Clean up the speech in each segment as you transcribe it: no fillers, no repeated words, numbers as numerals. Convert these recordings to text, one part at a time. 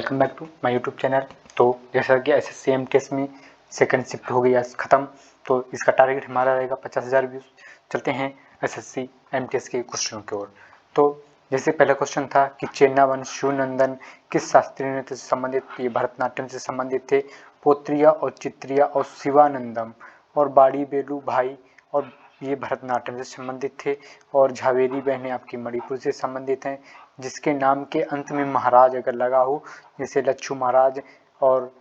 Welcome back to my YouTube channel. तो जैसा कि एसएससी एमटीएस में सेकंड शिफ्ट हो गई आज ख़त्म, तो इसका टारगेट हमारा रहेगा 50,000 व्यूज़। चलते हैं एसएससी एमटीएस के क्वेश्चनों की ओर। तो जैसे पहला क्वेश्चन था कि चेन्नावन शिवनंदन किस शास्त्रीय नृत्य से संबंधित थे? भरतनाट्यम से संबंधित थे। पोत्रिया और चित्रिया और शिवानंदम और बाड़ी बेलू भाई और ये भरतनाट्यम से संबंधित थे। और झावेरी बहनें आपकी मणिपुर से संबंधित हैं, जिसके नाम के अंत में महाराज अगर लगा हो, जैसे लच्छू महाराज और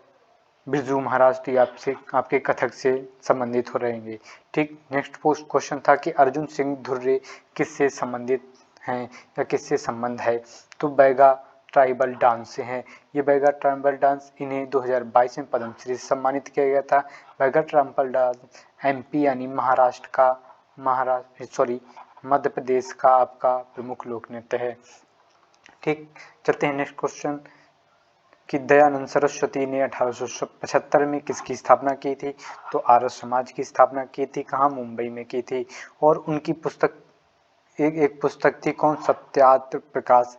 बिरजू महाराज, तो आपसे आपके कथक से संबंधित हो रहेंगे। ठीक। नेक्स्ट पोस्ट क्वेश्चन था कि अर्जुन सिंह धुर्रे किससे संबंधित हैं या किससे संबंध है? तो बैगा ट्राइबल डांस से हैं। ये बैगा ट्राइबल डांस इन्हें 2022 में पद्मश्री से सम्मानित किया गया था। बैगा ट्राइबल डांस एमपी यानी मध्य प्रदेश का आपका प्रमुख लोक नृत्य है। ठीक। चलते हैं नेक्स्ट क्वेश्चन कि दयानंद सरस्वती ने 1875 में किसकी स्थापना की थी? तो आर्य समाज की स्थापना की थी। कहाँ? मुंबई में की थी। और उनकी पुस्तक एक पुस्तक थी कौन? सत्यार्थ प्रकाश,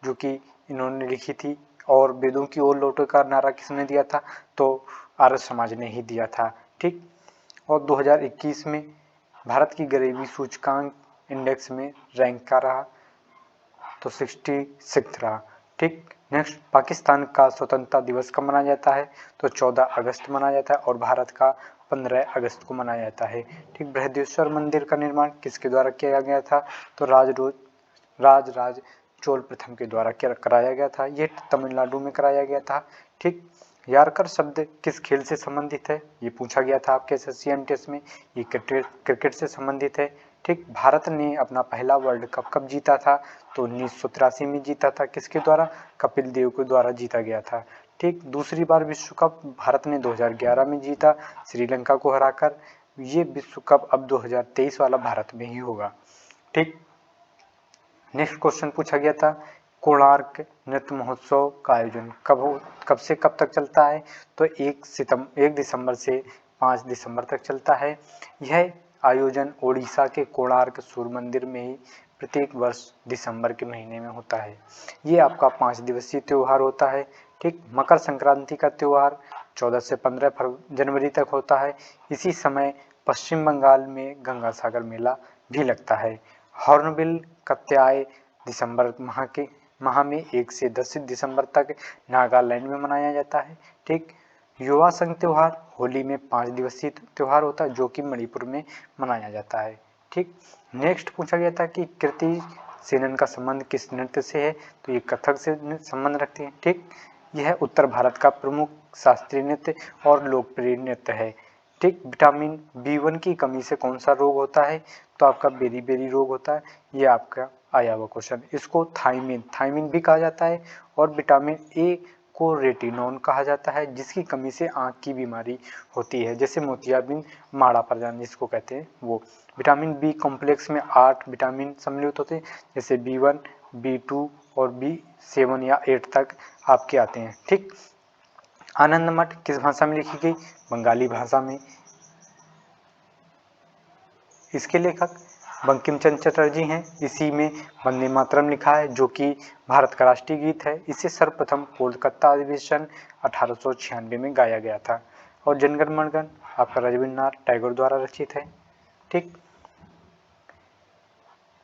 जो कि इन्होंने लिखी थी। और वेदों की ओर लौटो का नारा किसने दिया था? तो आर्य समाज ने ही दिया था। ठीक। और 2021 में भारत की गरीबी सूचकांक इंडेक्स में रैंक का रहा, तो 66 रहा। ठीक। नेक्स्ट, पाकिस्तान का स्वतंत्रता दिवस कब मनाया जाता है? तो 14 अगस्त मनाया जाता है और भारत का 15 अगस्त को मनाया जाता है। ठीक। बृहदेश्वर मंदिर का निर्माण किसके द्वारा किया गया था? तो राज चोल प्रथम के द्वारा कराया गया था। ये तमिलनाडु में कराया गया था। ठीक। यारकर शब्द किस खेल से संबंधित है? ये पूछा गया था आपके एसएससी एमटीएस में। ये क्रिकेट से संबंधित है। ठीक। भारत ने अपना पहला वर्ल्ड कप कब जीता था? तो 1983 में जीता था। किसके द्वारा? कपिल देव के द्वारा जीता गया था। ठीक। दूसरी बार विश्व कप भारत ने 2011 में जीता श्रीलंका को हराकर। ये विश्व कप अब 2023 वाला भारत में ही होगा। ठीक। नेक्स्ट क्वेश्चन पूछा गया था कोणार्क नृत्य महोत्सव का आयोजन कब से कब तक चलता है? तो 1 दिसंबर से 5 दिसंबर तक चलता है। यह आयोजन ओडिशा के कोणार्क सूर्य मंदिर में ही प्रत्येक वर्ष दिसंबर के महीने में होता है। ये आपका 5 दिवसीय त्यौहार होता है। ठीक। मकर संक्रांति का त्यौहार 14 से 15 जनवरी तक होता है। इसी समय पश्चिम बंगाल में गंगा सागर मेला भी लगता है। हॉर्नबिल कत्याय दिसंबर माह में 1 से 10 दिसंबर तक नागालैंड में मनाया जाता है। ठीक। युवा संघ त्योहार होली में 5 दिवसीय त्यौहार होता है, जो कि मणिपुर में मनाया जाता है। ठीक। नेक्स्ट पूछा गया था कि कृति सेनन का संबंध किस नृत्य से है? तो ये कथक से संबंध रखते हैं। ठीक। यह उत्तर भारत का प्रमुख शास्त्रीय नृत्य और लोकप्रिय नृत्य है। ठीक। विटामिन B1 की कमी से कौन सा रोग होता है? तो आपका बेरी रोग होता है। ये आपका आया हुआ क्वेश्चन। इसको थायमिन भी कहा जाता है। और विटामिन ए को रेटिनॉन कहा जाता है, जिसकी कमी से आंख की बीमारी होती है, जैसे मोतियाबिंद माड़ा प्रदान जिसको कहते हैं वो। विटामिन बी कॉम्प्लेक्स में 8 विटामिन सम्मिलित होते हैं, जैसे B1, B2 और B7 या 8 तक आपके आते हैं। ठीक। आनंद मठ किस भाषा में लिखी गई? बंगाली भाषा में। इसके लेखक बंकिम चंद्र चटर्जी हैं। इसी में वंदे मातरम लिखा है, जो कि भारत का राष्ट्रीय गीत है। इसे सर्वप्रथम कोलकाता अधिवेशन 1896 में गाया गया था। और जनगण मनगण आपका रविन्द्रनाथ टैगोर द्वारा रचित है। ठीक।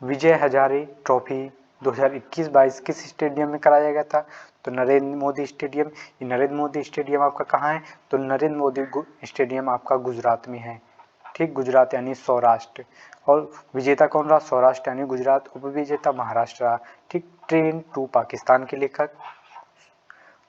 विजय हजारे ट्रॉफी 2021-22 किस स्टेडियम में कराया गया था? तो नरेंद्र मोदी स्टेडियम। ये नरेंद्र मोदी स्टेडियम आपका कहाँ है? तो नरेंद्र मोदी स्टेडियम आपका गुजरात में है। ठीक। गुजरात यानी सौराष्ट्र। और विजेता कौन रहा? सौराष्ट्र यानी गुजरात। उपविजेता महाराष्ट्र रहा। ठीक। ट्रेन टू पाकिस्तान के लेखक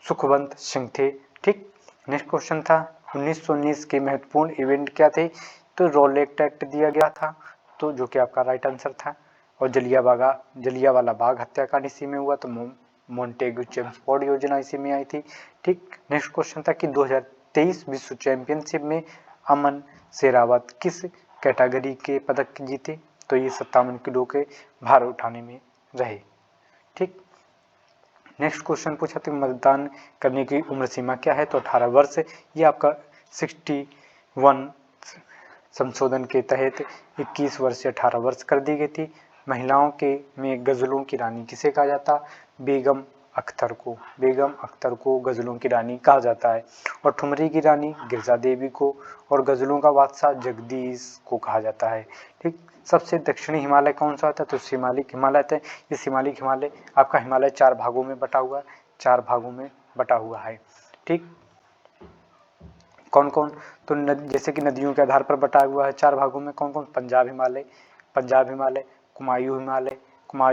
सुखवंत सिंह थे। ठीक। नेक्स्ट क्वेश्चन था 1919 के महत्वपूर्ण इवेंट क्या थे? तो रोलेक्ट एक्ट दिया गया था, तो जो कि आपका राइट आंसर था। और जलियांवाला बाग हत्याकांड इसी में हुआ, तो मोंटेगू चेम्सफोर्ड योजना इसी में आई थी। ठीक। नेक्स्ट क्वेश्चन था कि 2023 विश्व चैंपियनशिप में अमन शेरावत किस कैटेगरी के पदक जीते? तो ये 57 किलो के भार उठाने में रहे। ठीक। नेक्स्ट क्वेश्चन पूछा था मतदान करने की उम्र सीमा क्या है? तो 18 वर्ष। ये आपका 61 संशोधन के तहत 21 वर्ष से 18 वर्ष कर दी गई थी। महिलाओं के में गज़लों की रानी किसे कहा जाता? बेगम अख्तर को गज़लों की रानी कहा जाता है, और ठुमरी की रानी गिरजा देवी को, और गज़लों का बादशाह जगदीश को कहा जाता है। ठीक, सबसे दक्षिणी हिमालय कौन सा होता है? तो शिमालिक हिमालय है। ये शिमालिक हिमालय, आपका हिमालय 4 भागों में बटा हुआ है, 4 भागों में बटा हुआ है। ठीक, कौन कौन? तो जैसे कि नदियों के आधार पर बटा हुआ है 4 भागों में, कौन कौन? पंजाब हिमालय, कुमायूं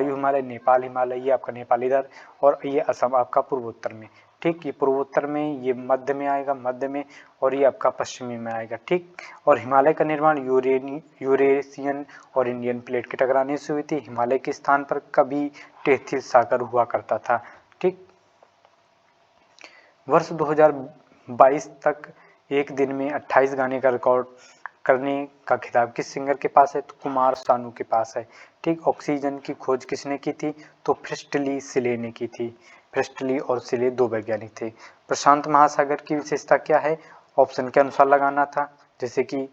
हिमालय, नेपाल हिमालय, ये आपका नेपाल इधर, और ये असम आपका पूर्वोत्तर में। ठीक, ये पूर्वोत्तर में, ये मध्य में आएगा, मध्य में, और ये आपका पश्चिमी में आएगा। ठीक, और हिमालय का निर्माण यूरेशियन और इंडियन प्लेट के टकराने से हुई थी। हिमालय के स्थान पर कभी टेथिस सागर हुआ करता था। ठीक, वर्ष 2022 तक एक दिन में 28 गाने का रिकॉर्ड करने का खिताब किस सिंगर के पास है? तो कुमार सानू के पास है। ठीक, ऑक्सीजन की खोज किसने की थी? तो प्रिस्टली सिले ने की थी। प्रिस्टली और सिले 2 वैज्ञानिक थे। प्रशांत महासागर की विशेषता क्या है? ऑप्शन के अनुसार लगाना था, जैसे कि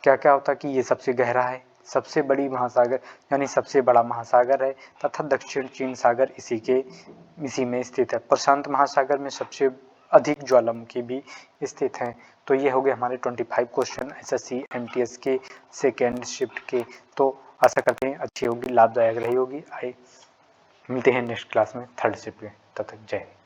क्या क्या होता कि ये सबसे गहरा है, सबसे बड़ी महासागर यानी सबसे बड़ा महासागर है, तथा दक्षिण चीन सागर इसी में स्थित है। प्रशांत महासागर में सबसे अधिक ज्वालामुखी भी स्थित हैं। तो ये हो गए हमारे 25 क्वेश्चन एसएससी एमटीएस के सेकेंड शिफ्ट के। तो आशा करते हैं अच्छी होगी, लाभदायक रही होगी। मिलते हैं नेक्स्ट क्लास में थर्ड शिफ्ट के। तब तक जय हिंद।